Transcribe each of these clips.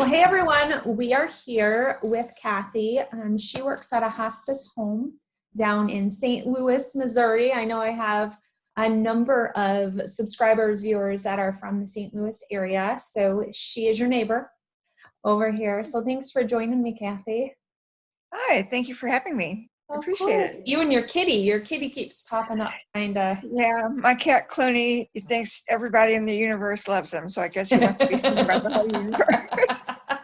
Hey everyone, we are here with Cathy. She works at a hospice home down in St. Louis, Missouri. I know I have a number of subscribers, viewers that are from the St. Louis area. So she is your neighbor over here. So thanks for joining me, Cathy. Hi, thank you for having me. I Of appreciate course. it. You and your kitty keeps popping up kind of. Yeah, my cat Clooney thinks everybody in the universe loves him, so I guess he wants to be seen by the whole universe.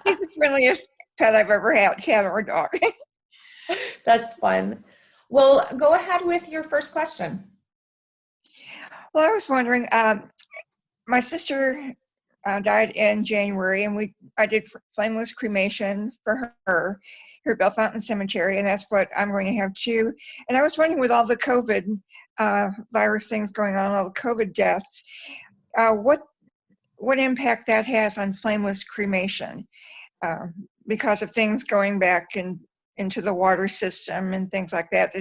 He's the friendliest pet I've ever had, cat or dog. That's fun. Well, go ahead with your first question. Well, I was wondering, my sister died in January, and I did flameless cremation for her here at Bell Fountain Cemetery, and that's what I'm going to have too. And I was wondering, with all the COVID virus things going on, all the COVID deaths, what impact that has on flameless cremation because of things going back into the water system and things like that.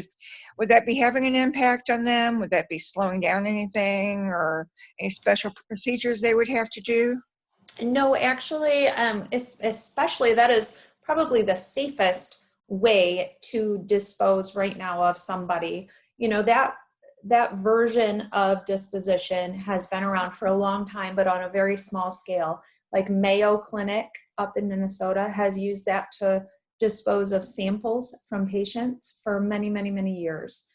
Would that be having an impact on them? Would that be slowing down anything, or any special procedures they would have to do? No, actually, especially that is probably the safest way to dispose right now of somebody. You know, that version of disposition has been around for a long time, but on a very small scale. Like Mayo Clinic up in Minnesota has used that to dispose of samples from patients for many, many, many years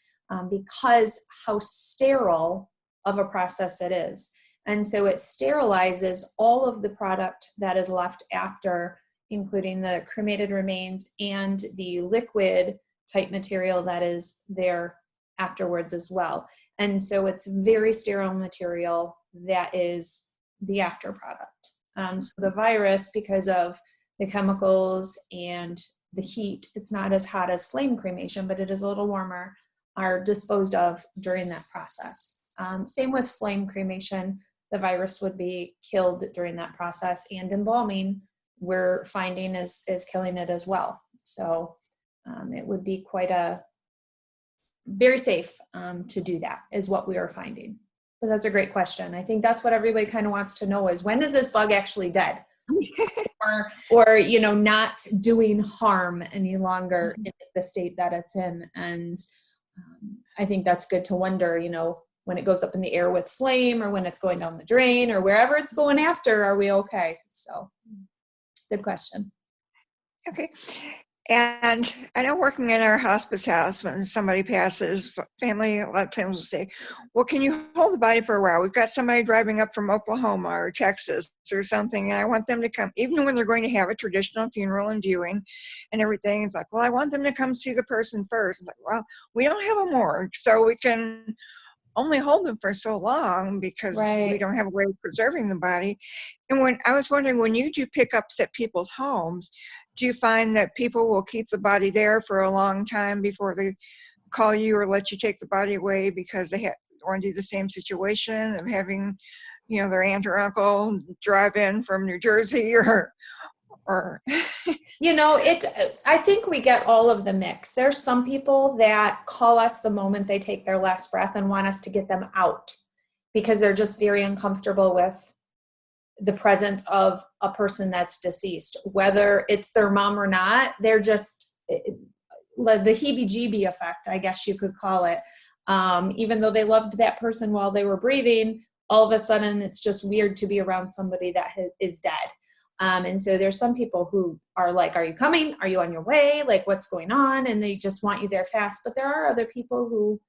because how sterile of a process it is. And so it sterilizes all of the product that is left after, including the cremated remains and the liquid type material that is there afterwards as well. And so it's very sterile material that is the after product. So the virus, because of the chemicals and the heat, it's not as hot as flame cremation, but it is a little warmer, are disposed of during that process. Same with flame cremation. The virus would be killed during that process, and embalming we're finding is killing it as well. So it would be quite very safe to do that, is what we are finding. But that's a great question. I think that's what everybody kind of wants to know is, when is this bug actually dead? or not doing harm any longer in the state that it's in. And I think that's good to wonder, when it goes up in the air with flame, or when it's going down the drain, or wherever it's going after, are we okay? So good question. Okay. And I know, working in our hospice house, when somebody passes, family a lot of times will say, well, can you hold the body for a while? We've got somebody driving up from Oklahoma or Texas or something, and I want them to come, even when they're going to have a traditional funeral and viewing and everything. It's like, well, I want them to come see the person first. It's like, well, we don't have a morgue, so we can only hold them for so long because we don't have a way of preserving the body. And when I was wondering, when you do pickups at people's homes, do you find that people will keep the body there for a long time before they call you or let you take the body away, because they want to do the same situation of having, their aunt or uncle drive in from New Jersey or I think we get all of the mix. There's some people that call us the moment they take their last breath and want us to get them out because they're just very uncomfortable with the presence of a person that's deceased, whether it's their mom or not. They're just the heebie-jeebie effect, I guess you could call it. Even though they loved that person while they were breathing, all of a sudden it's just weird to be around somebody that is dead. And so there's some people who are like, are you coming? Are you on your way? Like, what's going on? And they just want you there fast. But there are other people who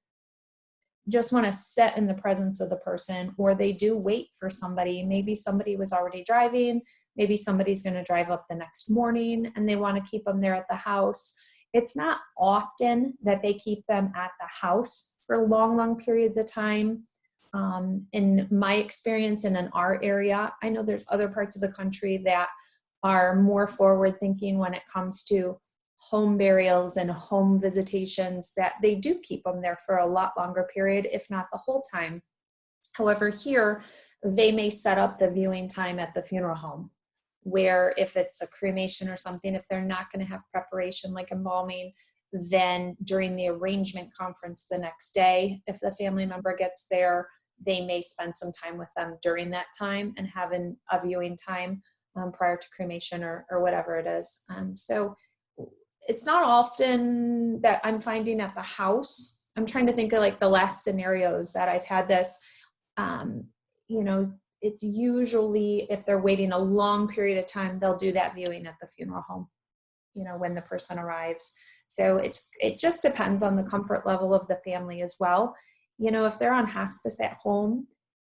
just want to sit in the presence of the person, or they do wait for somebody. Maybe somebody was already driving. Maybe somebody's going to drive up the next morning and they want to keep them there at the house. It's not often that they keep them at the house for long, long periods of time. In my experience and in our area, I know there's other parts of the country that are more forward thinking when it comes to home burials and home visitations, that they do keep them there for a lot longer period, if not the whole time. However, here, they may set up the viewing time at the funeral home, where if it's a cremation or something, if they're not going to have preparation like embalming, then during the arrangement conference the next day, if the family member gets there, they may spend some time with them during that time and have a viewing time. prior to cremation or whatever it is. So it's not often that I'm finding at the house. I'm trying to think of like the last scenarios that I've had this, you know, it's usually if they're waiting a long period of time, they'll do that viewing at the funeral home, you know, when the person arrives. So it just depends on the comfort level of the family as well. You know, if they're on hospice at home,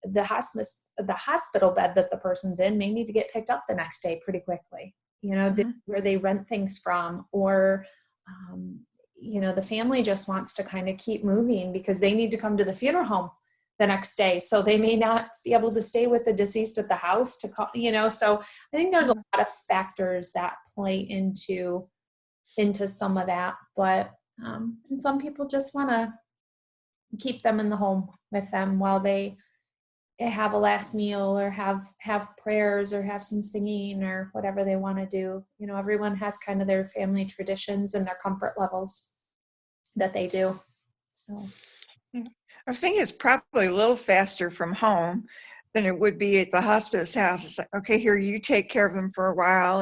the hospital bed that the person's in may need to get picked up the next day pretty quickly, you know, where they rent things from, or, you know, the family just wants to kind of keep moving because they need to come to the funeral home the next day. So they may not be able to stay with the deceased at the house to call, you know, so I think there's a lot of factors that play into some of that, but, and some people just want to keep them in the home with them while they have a last meal or have prayers or have some singing or whatever they want to do. You know, everyone has kind of their family traditions and their comfort levels that they do. So I was thinking it's probably a little faster from home than it would be at the hospice house. It's like, okay, here, you take care of them for a while,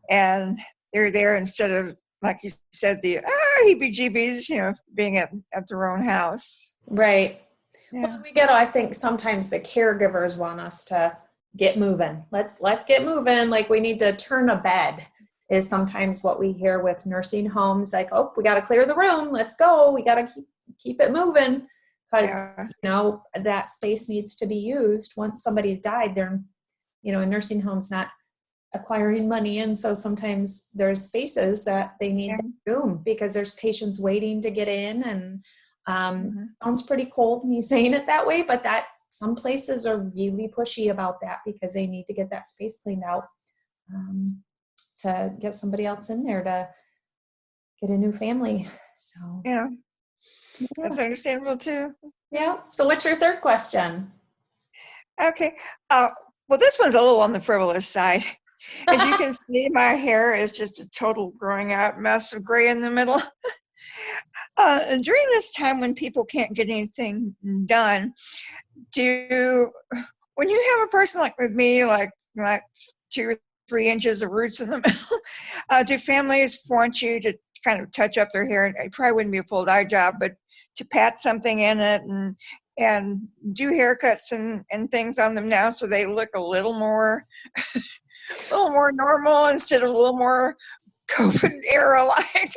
and they're there instead of, like you said, the heebie-jeebies, you know, being at their own house. right. Yeah. Well, I think sometimes the caregivers want us to get moving. Let's get moving. Like we need to turn a bed is sometimes what we hear with nursing homes. Like, oh, we got to clear the room. Let's go. We got to keep it moving because, you know, that space needs to be used once somebody's died. They're, you know, a nursing home's not acquiring money. And so sometimes there's spaces that they need room because there's patients waiting to get in, and sounds pretty cold me saying it that way, but that some places are really pushy about that because they need to get that space cleaned out to get somebody else in there to get a new family. So yeah. That's understandable too. Yeah. So what's your third question? Okay. Well, this one's a little on the frivolous side. As you can see, my hair is just a total growing out mess of gray in the middle. During this time when people can't get anything done, when you have a person like with me, like 2 or 3 inches of roots in the middle, do families want you to kind of touch up their hair? It probably wouldn't be a full dye job, but to pat something in it and do haircuts and things on them now so they look a little more normal instead of a little more COVID era like.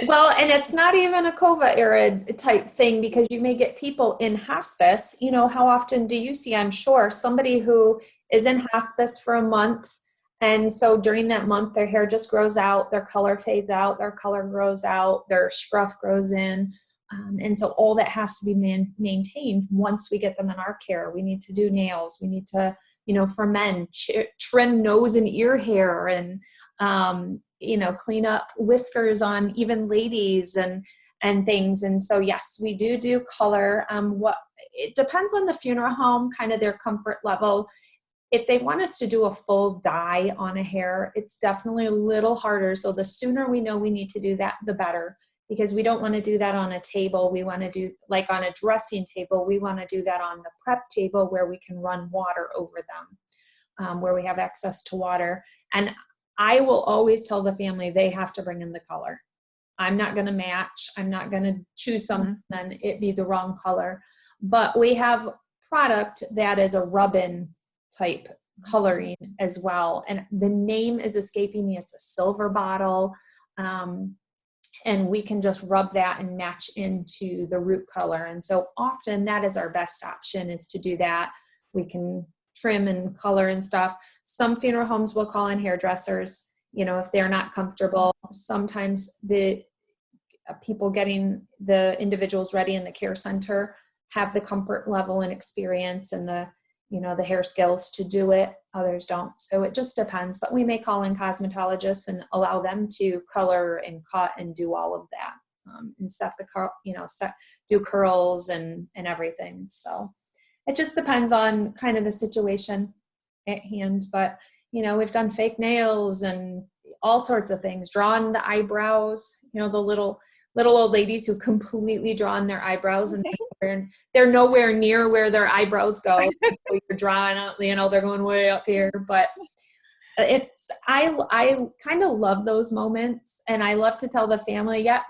Well, and it's not even a COVID era type thing because you may get people in hospice. You know, how often do you see, I'm sure, somebody who is in hospice for a month, and so during that month their hair just grows out, their color fades out, their color grows out, their scruff grows in. And so all that has to be maintained once we get them in our care. We need to do nails. We need to, you know, for men, trim nose and ear hair and, you know, clean up whiskers on even ladies and things. And so, yes, we do color. It depends on the funeral home, kind of their comfort level. If they want us to do a full dye on a hair, it's definitely a little harder. So the sooner we know we need to do that, the better, because we don't want to do that on a table. We want to do like on a dressing table. We want to do that on the prep table where we can run water over them, where we have access to water. And I will always tell the family they have to bring in the color. I'm not going to match. I'm not going to choose something and it be the wrong color. But we have product that is a rub-in type coloring as well. And the name is escaping me. It's a silver bottle. And we can just rub that and match into the root color. And so often that is our best option, is to do that. We can trim and color and stuff. Some funeral homes will call in hairdressers, you know, if they're not comfortable. Sometimes the people getting the individuals ready in the care center have the comfort level and experience and the, you know, the hair skills to do it. Others don't. So it just depends. But we may call in cosmetologists and allow them to color and cut and do all of that, and do curls and everything. So it just depends on kind of the situation at hand. But, you know, we've done fake nails and all sorts of things, drawn the eyebrows, you know, the little old ladies who completely draw on their eyebrows and they're nowhere near where their eyebrows go. So you're drawing out, you know, they're going way up here. But I kind of love those moments, and I love to tell the family, yeah,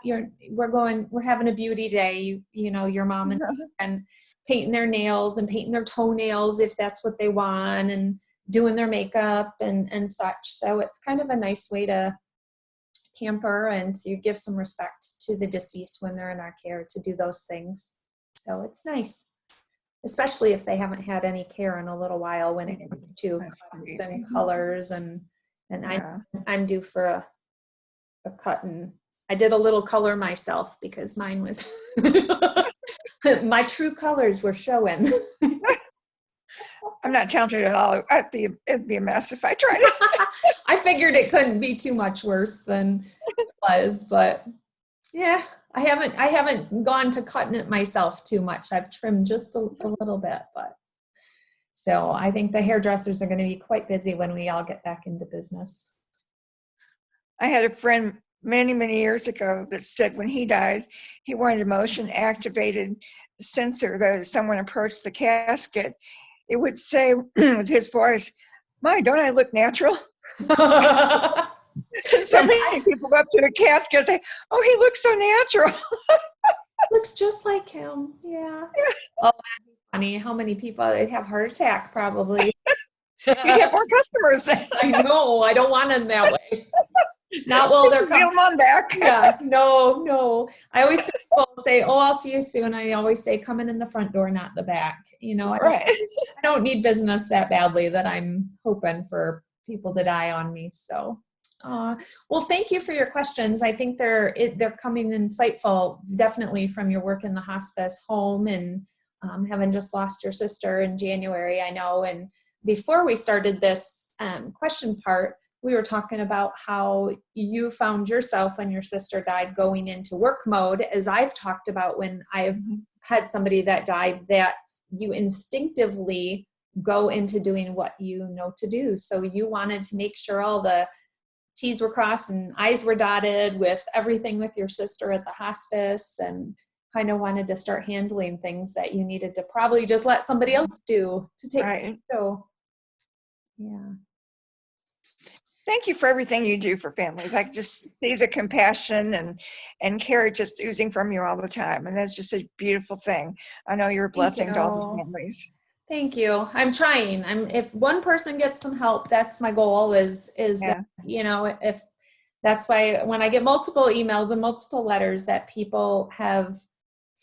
we're having a beauty day. You know, your mom and painting their nails and painting their toenails if that's what they want, and doing their makeup and such. So it's kind of a nice way to pamper and to give some respect to the deceased when they're in our care, to do those things. So it's nice, especially if they haven't had any care in a little while when it comes to cuts and colors, and Yeah. I'm due for a cut, and I did a little color myself because mine was my true colors were showing. I'm not talented at all. It'd be a mess if I tried it. I figured it couldn't be too much worse than it was, but yeah, I haven't gone to cutting it myself too much. I've trimmed just a little bit, but so I think the hairdressers are going to be quite busy when we all get back into business. I had a friend many, many years ago that said when he dies, he wanted a motion activated sensor that as someone approached the casket, it would say with his voice, "My, don't I look natural?" And so many people go up to the casket and say, "Oh, he looks so natural." Looks just like him. Yeah. Oh, that'd be funny. How many people would have heart attack probably. You'd have more customers then. I know. I don't want them that way. Not while they're coming. Wheel them on back. Yeah. No. I always tell people, say, "Oh, I'll see you soon." I always say, "Come in the front door, not the back." You know, I don't need business that badly that I'm hoping for people to die on me. So, well, thank you for your questions. I think they're coming insightful, definitely from your work in the hospice home, and having just lost your sister in January, I know. And before we started this question part, we were talking about how you found yourself when your sister died going into work mode, as I've talked about when I've had somebody that died, that you instinctively go into doing what you know to do. So you wanted to make sure all the T's were crossed and I's were dotted with everything with your sister at the hospice, and kind of wanted to start handling things that you needed to probably just let somebody else do to take control. Yeah. Thank you for everything you do for families. I just see the compassion and care just oozing from you all the time. And that's just a beautiful thing. I know you're a blessing to all the families. Thank you. I'm trying. If one person gets some help, that's my goal is that, you know, if that's why when I get multiple emails and multiple letters that people have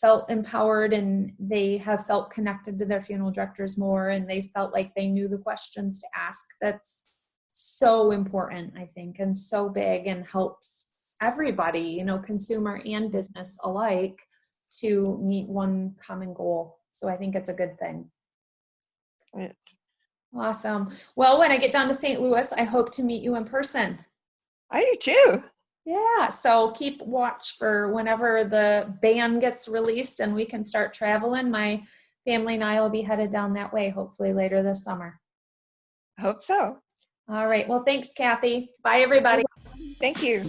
felt empowered and they have felt connected to their funeral directors more, and they felt like they knew the questions to ask, that's so important, I think, and so big, and helps everybody, you know, consumer and business alike, to meet one common goal. So I think it's a good thing. Awesome. Well, when I get down to St. Louis, I hope to meet you in person. I do too. Yeah. So keep watch for whenever the ban gets released and we can start traveling. My family and I will be headed down that way, hopefully later this summer. I hope so. All right. Well, thanks, Cathy. Bye, everybody. Thank you.